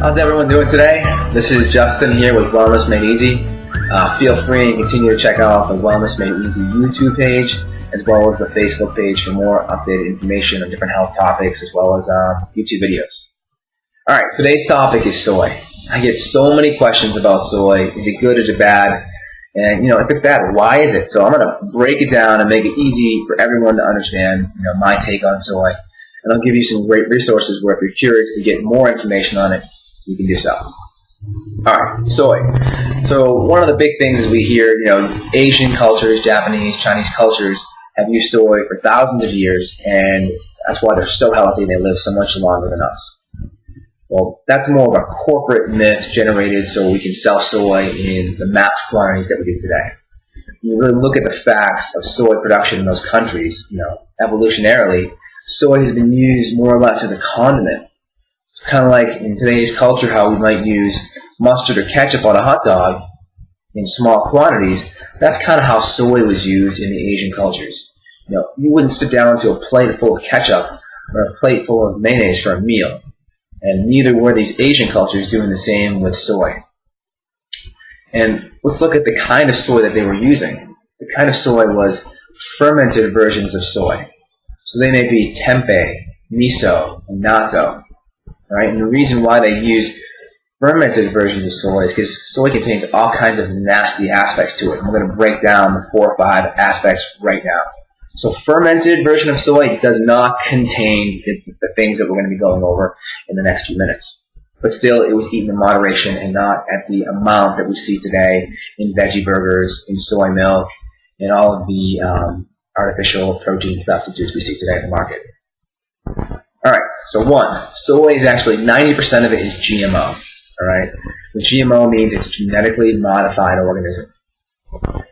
How's everyone doing today? This is Justin here with Wellness Made Easy. Feel free and continue to check out the Wellness Made Easy YouTube page as well as the Facebook page for more updated information on different health topics as well as YouTube videos. Alright, today's topic is soy. I get so many questions about soy. Is it good? Is it bad? And if it's bad, why is it? So I'm going to break it down and make it easy for everyone to understand my take on soy. And I'll give you some great resources where if you're curious to get more information on it, you can do so. Alright, soy. So one of the big things is we hear, Asian cultures, Japanese, Chinese cultures have used soy for thousands of years, and that's why they're so healthy. They live so much longer than us. Well, that's more of a corporate myth generated so we can sell soy in the mass quantities that we do today. When you really look at the facts of soy production in those countries, evolutionarily, soy has been used more or less as a condiment. It's kind of like in today's culture how we might use mustard or ketchup on a hot dog in small quantities. That's kind of how soy was used in the Asian cultures. You wouldn't sit down to a plate full of ketchup or a plate full of mayonnaise for a meal. And neither were these Asian cultures doing the same with soy. And let's look at the kind of soy that they were using. The kind of soy was fermented versions of soy. So they may be tempeh, miso, and natto. Right? And the reason why they use fermented versions of soy is because soy contains all kinds of nasty aspects to it. And we're going to break down the 4 or 5 aspects right now. So fermented version of soy does not contain the things that we're going to be going over in the next few minutes. But still, it was eaten in moderation and not at the amount that we see today in veggie burgers, in soy milk, and all of the artificial protein substitutes we see today in the market. Alright, so 1, soy is actually 90% of it is GMO. Alright, the GMO means it's a genetically modified organism.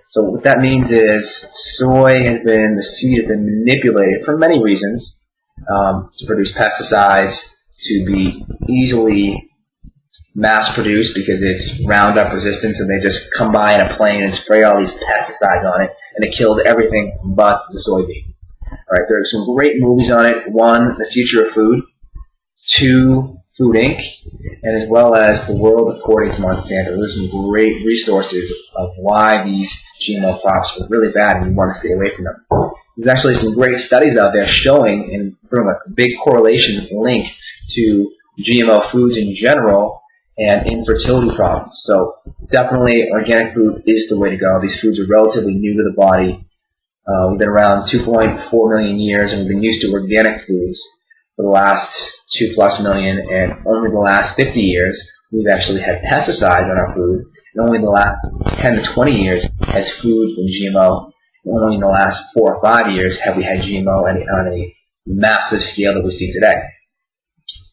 So what that means is the seed has been manipulated for many reasons to produce pesticides, to be easily mass produced because it's Roundup resistant, so they just come by in a plane and spray all these pesticides on it, and it killed everything but the soybean. Alright, there are some great movies on it. 1, The Future of Food. 2, Food Inc., and as well as The World According to Monsanto. There's some great resources of why these GMO crops are really bad and you want to stay away from them. There's actually some great studies out there showing and from a big correlation link to GMO foods in general and infertility problems. So definitely organic food is the way to go. These foods are relatively new to the body. We've been around 2.4 million years and we've been used to organic foods for the last 2+ million, and only the last 50 years we've actually had pesticides on our food, and only the last 10 to 20 years has food been GMO, and only in the last 4 or 5 years have we had GMO on a massive scale that we see today.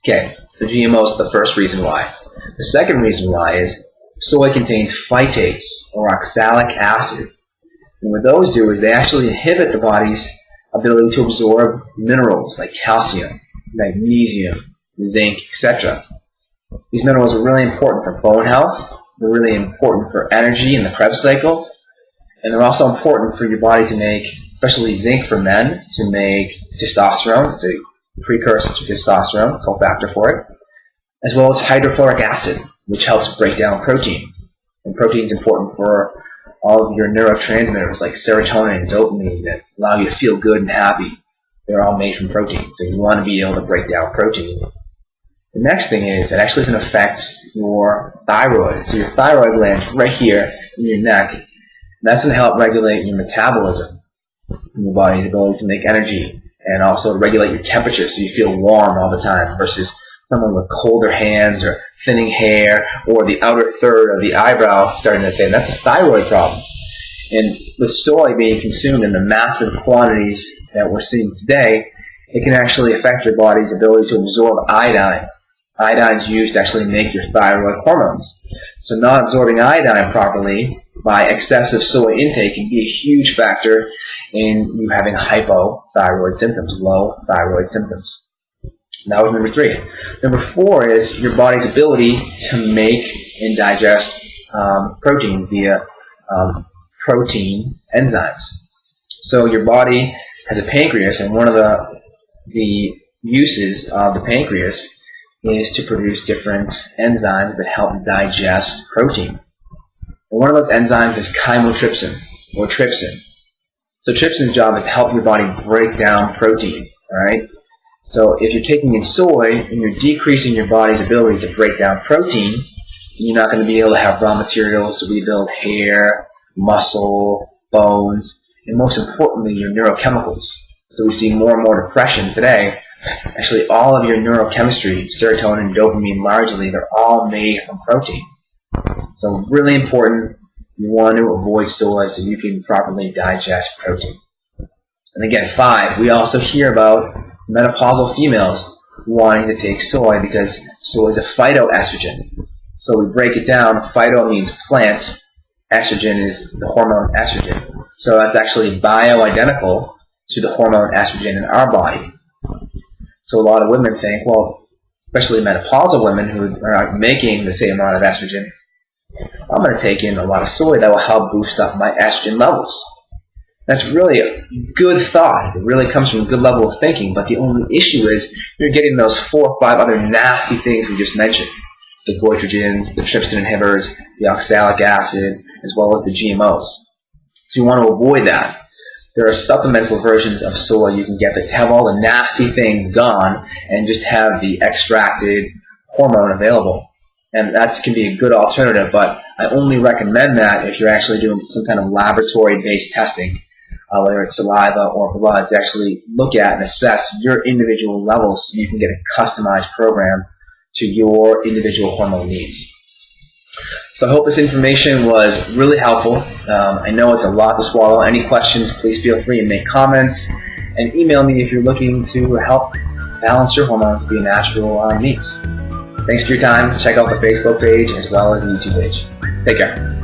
Okay, the GMO is the first reason why. The second reason why is soy contains phytates, or oxalic acid, and what those do is they actually inhibit the body's ability to absorb minerals like calcium, magnesium, zinc, etc. These minerals are really important for bone health, they're really important for energy in the Krebs cycle, and they're also important for your body to make, especially zinc for men, to make testosterone. It's a precursor to testosterone, cofactor for it, as well as hydrochloric acid, which helps break down protein. And protein is important for all of your neurotransmitters like serotonin and dopamine that allow you to feel good and happy. They're all made from protein, so you want to be able to break down protein. The next thing is it actually can affect your thyroid. So your thyroid gland is right here in your neck. And that's going to help regulate your metabolism in your body's ability to make energy, and also regulate your temperature so you feel warm all the time versus someone with colder hands or thinning hair or the outer third of the eyebrow starting to thin. That's a thyroid problem. And with soy being consumed in the massive quantities that we're seeing today, it can actually affect your body's ability to absorb iodine. Iodine is used to actually make your thyroid hormones. So not absorbing iodine properly by excessive soy intake can be a huge factor in you having hypothyroid symptoms, low thyroid symptoms. That was number 3. Number 4 is your body's ability to make and digest protein via protein enzymes. So your body has a pancreas, and one of the uses of the pancreas is to produce different enzymes that help digest protein. And one of those enzymes is chymotrypsin, or trypsin. So trypsin's job is to help your body break down protein, alright? So if you're taking in soy and you're decreasing your body's ability to break down protein, you're not going to be able to have raw materials to rebuild hair, muscle, bones, and most importantly, your neurochemicals. So we see more and more depression today. Actually, all of your neurochemistry, serotonin, dopamine largely, they're all made from protein. So really important, you want to avoid soy so you can properly digest protein. And again, 5, we also hear about menopausal females wanting to take soy because soy is a phytoestrogen. So we break it down, phyto means plant, estrogen is the hormone estrogen. So that's actually bioidentical to the hormone estrogen in our body. So a lot of women think, well, especially menopausal women who are not making the same amount of estrogen, I'm going to take in a lot of soy that will help boost up my estrogen levels. That's really a good thought. It really comes from a good level of thinking, but the only issue is you're getting those 4 or 5 other nasty things we just mentioned. The goitrogens, the trypsin inhibitors, the oxalic acid, as well as the GMOs. So you want to avoid that. There are supplemental versions of soy you can get that have all the nasty things gone and just have the extracted hormone available. And that can be a good alternative, but I only recommend that if you're actually doing some kind of laboratory-based testing, whether it's saliva or blood, to actually look at and assess your individual levels so you can get a customized program to your individual hormone needs. So I hope this information was really helpful. I know it's a lot to swallow. Any questions, please feel free and make comments. And email me if you're looking to help balance your hormones via natural means. Thanks for your time. Check out the Facebook page as well as the YouTube page. Take care.